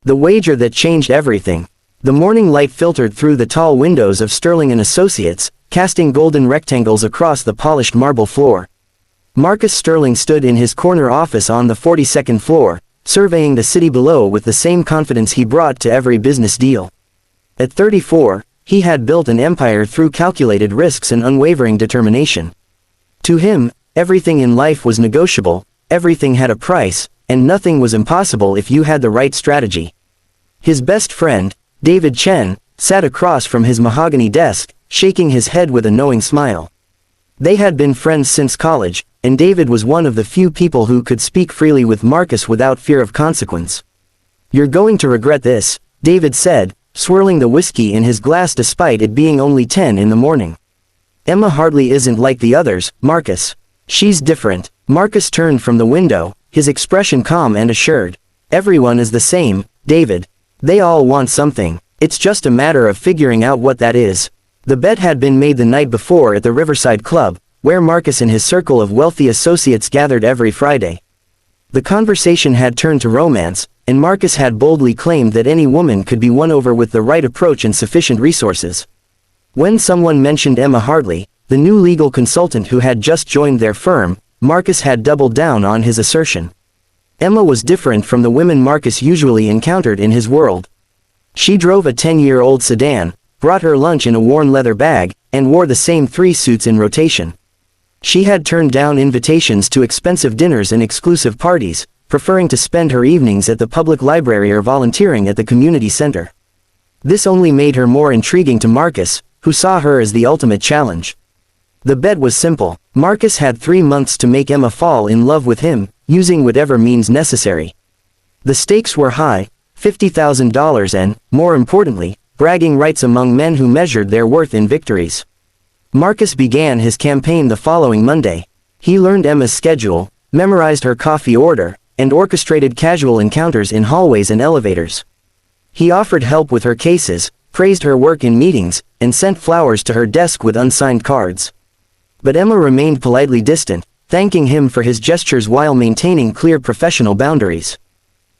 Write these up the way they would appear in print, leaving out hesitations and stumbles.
The wager that changed everything. The morning light filtered through the tall windows of Sterling and Associates, casting golden rectangles across the polished marble floor. Marcus Sterling stood in his corner office on the 42nd floor, surveying the city below with the same confidence he brought to every business deal. At 34, he had built an empire through calculated risks and unwavering determination. To him, everything in life was negotiable, everything had a price, and nothing was impossible if you had the right strategy. His best friend, David Chen, sat across from his mahogany desk, shaking his head with a knowing smile. They had been friends since college, and David was one of the few people who could speak freely with Marcus without fear of consequence. "You're going to regret this," David said, swirling the whiskey in his glass despite it being only 10 in the morning. "Emma hardly isn't like the others, Marcus. She's different." Marcus turned from the window, his expression calm and assured. "Everyone is the same, David. They all want something. It's just a matter of figuring out what that is." The bet had been made the night before at the Riverside Club, where Marcus and his circle of wealthy associates gathered every Friday. The conversation had turned to romance, and Marcus had boldly claimed that any woman could be won over with the right approach and sufficient resources. When someone mentioned Emma Hartley, the new legal consultant who had just joined their firm, Marcus had doubled down on his assertion. Emma was different from the women Marcus usually encountered in his world. She drove a 10-year-old sedan, brought her lunch in a worn leather bag, and wore the same 3 suits in rotation. She had turned down invitations to expensive dinners and exclusive parties, preferring to spend her evenings at the public library or volunteering at the community center. This only made her more intriguing to Marcus, who saw her as the ultimate challenge. The bet was simple. Marcus had 3 months to make Emma fall in love with him, using whatever means necessary. The stakes were high, $50,000 and, more importantly, bragging rights among men who measured their worth in victories. Marcus began his campaign the following Monday. He learned Emma's schedule, memorized her coffee order, and orchestrated casual encounters in hallways and elevators. He offered help with her cases, praised her work in meetings, and sent flowers to her desk with unsigned cards. But Emma remained politely distant, thanking him for his gestures while maintaining clear professional boundaries.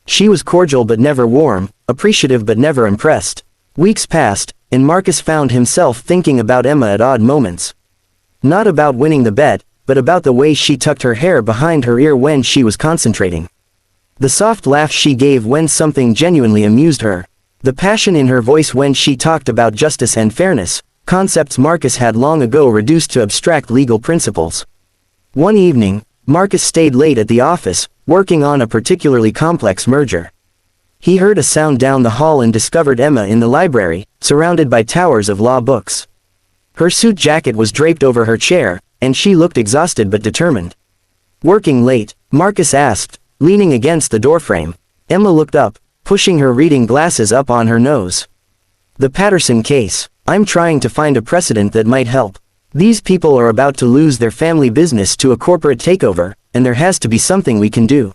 She was cordial but never warm, appreciative but never impressed. Weeks passed, and Marcus found himself thinking about Emma at odd moments. Not about winning the bet, but about the way she tucked her hair behind her ear when she was concentrating. The soft laugh she gave when something genuinely amused her. The passion in her voice when she talked about justice and fairness, concepts Marcus had long ago reduced to abstract legal principles. One evening, Marcus stayed late at the office, working on a particularly complex merger. He heard a sound down the hall and discovered Emma in the library, surrounded by towers of law books. Her suit jacket was draped over her chair, and she looked exhausted but determined. "Working late?" Marcus asked, leaning against the doorframe. Emma looked up, pushing her reading glasses up on her nose. "The Patterson case. I'm trying to find a precedent that might help. These people are about to lose their family business to a corporate takeover, and there has to be something we can do."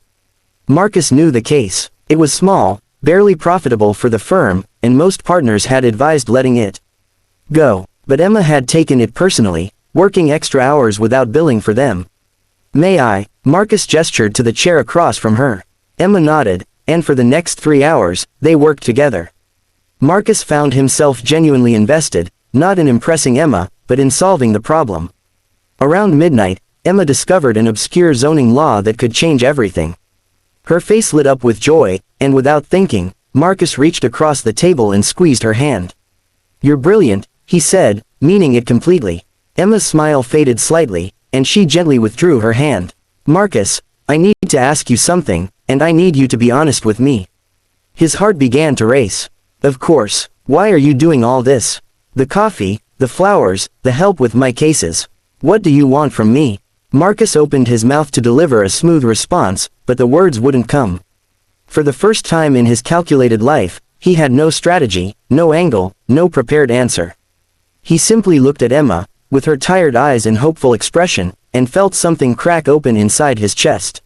Marcus knew the case. It was small, barely profitable for the firm, and most partners had advised letting it go. But Emma had taken it personally, working extra hours without billing for them. "May I?" Marcus gestured to the chair across from her. Emma nodded, and for the next 3 hours, they worked together. Marcus found himself genuinely invested, not in impressing Emma, but in solving the problem. Around midnight, Emma discovered an obscure zoning law that could change everything. Her face lit up with joy, and without thinking, Marcus reached across the table and squeezed her hand. "You're brilliant," he said, meaning it completely. Emma's smile faded slightly, and she gently withdrew her hand. "Marcus, I need to ask you something, and I need you to be honest with me." His heart began to race. "Of course. Why are you doing all this? The coffee, the flowers, the help with my cases. What do you want from me?" Marcus opened his mouth to deliver a smooth response, but the words wouldn't come. For the first time in his calculated life, he had no strategy, no angle, no prepared answer. He simply looked at Emma, with her tired eyes and hopeful expression, and felt something crack open inside his chest.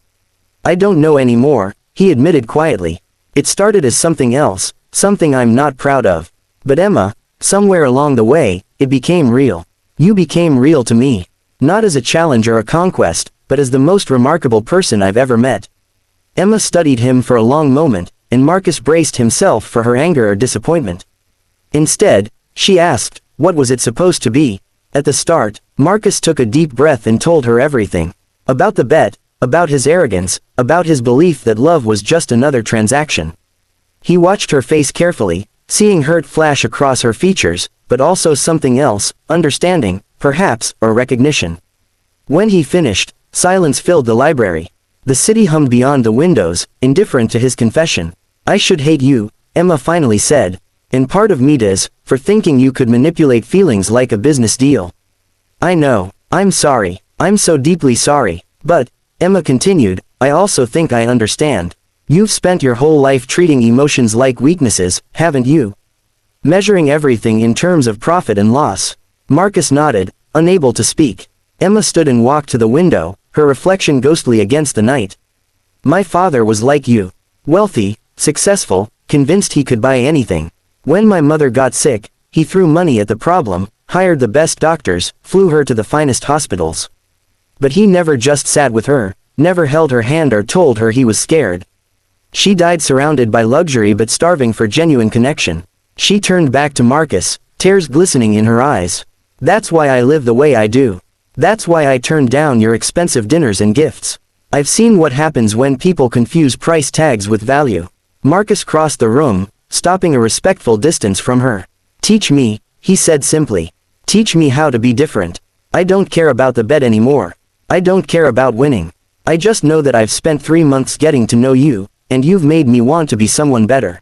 "I don't know anymore," he admitted quietly. "It started as something else, something I'm not proud of. But Emma, somewhere along the way, it became real. You became real to me. Not as a challenge or a conquest, but as the most remarkable person I've ever met." Emma studied him for a long moment, and Marcus braced himself for her anger or disappointment. Instead, she asked, what was it supposed to be? At the start, Marcus took a deep breath and told her everything. About the bet, about his arrogance, about his belief that love was just another transaction. He watched her face carefully, seeing hurt flash across her features, but also something else, understanding, perhaps, or recognition. When he finished, silence filled the library. The city hummed beyond the windows, indifferent to his confession. I should hate you, Emma finally said. And part of me does, for thinking you could manipulate feelings like a business deal. I know, I'm sorry, I'm so deeply sorry, but, Emma continued, I also think I understand. You've spent your whole life treating emotions like weaknesses, haven't you? Measuring everything in terms of profit and loss. Marcus nodded, unable to speak. Emma stood and walked to the window, her reflection ghostly against the night. My father was like you. Wealthy, successful, convinced he could buy anything. When my mother got sick, he threw money at the problem, hired the best doctors, flew her to the finest hospitals. But he never just sat with her, never held her hand or told her he was scared. She died surrounded by luxury but starving for genuine connection. She turned back to Marcus, tears glistening in her eyes. That's why I live the way I do. That's why I turned down your expensive dinners and gifts. I've seen what happens when people confuse price tags with value. Marcus crossed the room, stopping a respectful distance from her. Teach me, he said simply. Teach me how to be different. I don't care about the bet anymore. I don't care about winning. I just know that I've spent 3 months getting to know you, and you've made me want to be someone better.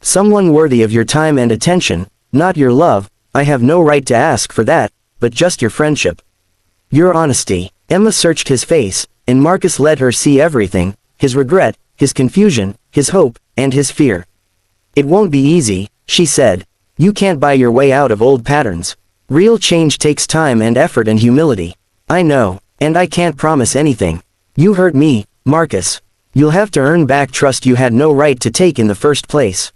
Someone worthy of your time and attention, not your love. I have no right to ask for that, but just your friendship. Your honesty. Emma searched his face, and Marcus let her see everything, his regret, his confusion, his hope, and his fear. It won't be easy, she said. You can't buy your way out of old patterns. Real change takes time and effort and humility. I know, and I can't promise anything. You hurt me, Marcus. You'll have to earn back trust you had no right to take in the first place.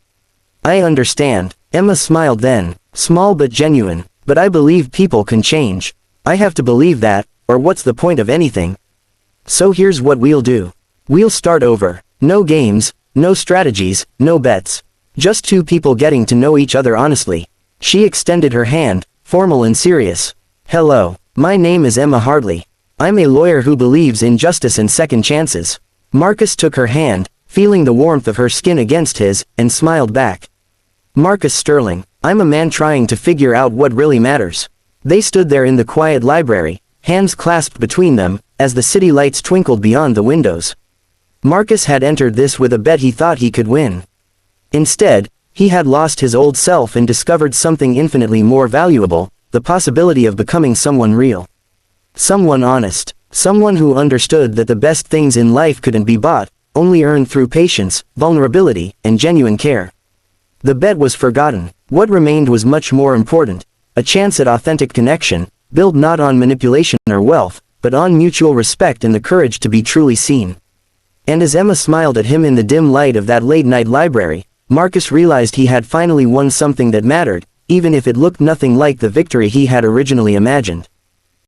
I understand. Emma smiled then, small but genuine, but I believe people can change. I have to believe that, or what's the point of anything? So here's what we'll do. We'll start over. No games, no strategies, no bets. Just two people getting to know each other honestly. She extended her hand, formal and serious. Hello, my name is Emma Hartley. I'm a lawyer who believes in justice and second chances. Marcus took her hand, feeling the warmth of her skin against his, and smiled back. Marcus Sterling, I'm a man trying to figure out what really matters. They stood there in the quiet library, hands clasped between them, as the city lights twinkled beyond the windows. Marcus had entered this with a bet he thought he could win. Instead, he had lost his old self and discovered something infinitely more valuable, the possibility of becoming someone real. Someone honest. Someone who understood that the best things in life couldn't be bought, only earned through patience, vulnerability, and genuine care. The bet was forgotten. What remained was much more important. A chance at authentic connection, built not on manipulation or wealth, but on mutual respect and the courage to be truly seen. And as Emma smiled at him in the dim light of that late-night library, Marcus realized he had finally won something that mattered, even if it looked nothing like the victory he had originally imagined.